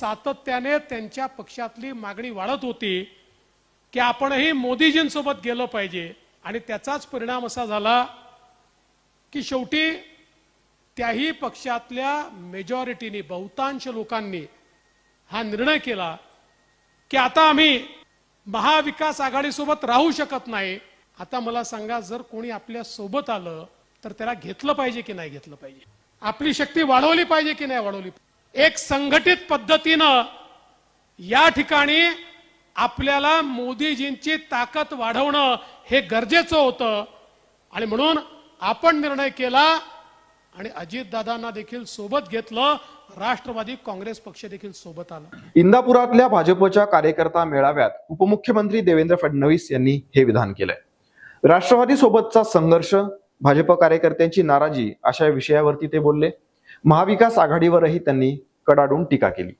सातत्याने त्यांच्या पक्षातली मागणी वाढत होती की आपणही मोदीजींसोबत गेलं पाहिजे आणि त्याचाच परिणाम असा झाला की शेवटी त्याही पक्षातल्या मेजॉरिटीने बहुतांश लोकांनी हा निर्णय केला की आता आम्ही महाविकास आघाडीसोबत राहू शकत नाही। आता मला सांगा, जर कोणी आपल्या सोबत आलं तर त्याला घेतलं पाहिजे की नाही घेतलं पाहिजे? आपली शक्ती वाढवली पाहिजे की नाही वाढवली? एक संघटित पद्धतीनं या ठिकाणी आपल्याला मोदीजींची ताकद वाढवणं हे गरजेचं होतं आणि म्हणून आपण निर्णय केला आणि अजितदादांना देखील सोबत घेतलं, राष्ट्रवादी काँग्रेस पक्ष देखील सोबत आला। इंदापुरातल्या भाजपच्या कार्यकर्ता मेळाव्यात उपमुख्यमंत्री देवेंद्र फडणवीस यांनी हे विधान केलंय। राष्ट्रवादी सोबतचा संघर्ष, भाजप कार्यकर्त्यांची नाराजी अशा विषयावरती ते बोलले। महाविकास आघाडीवरही त्यांनी कडाडून टीका केली।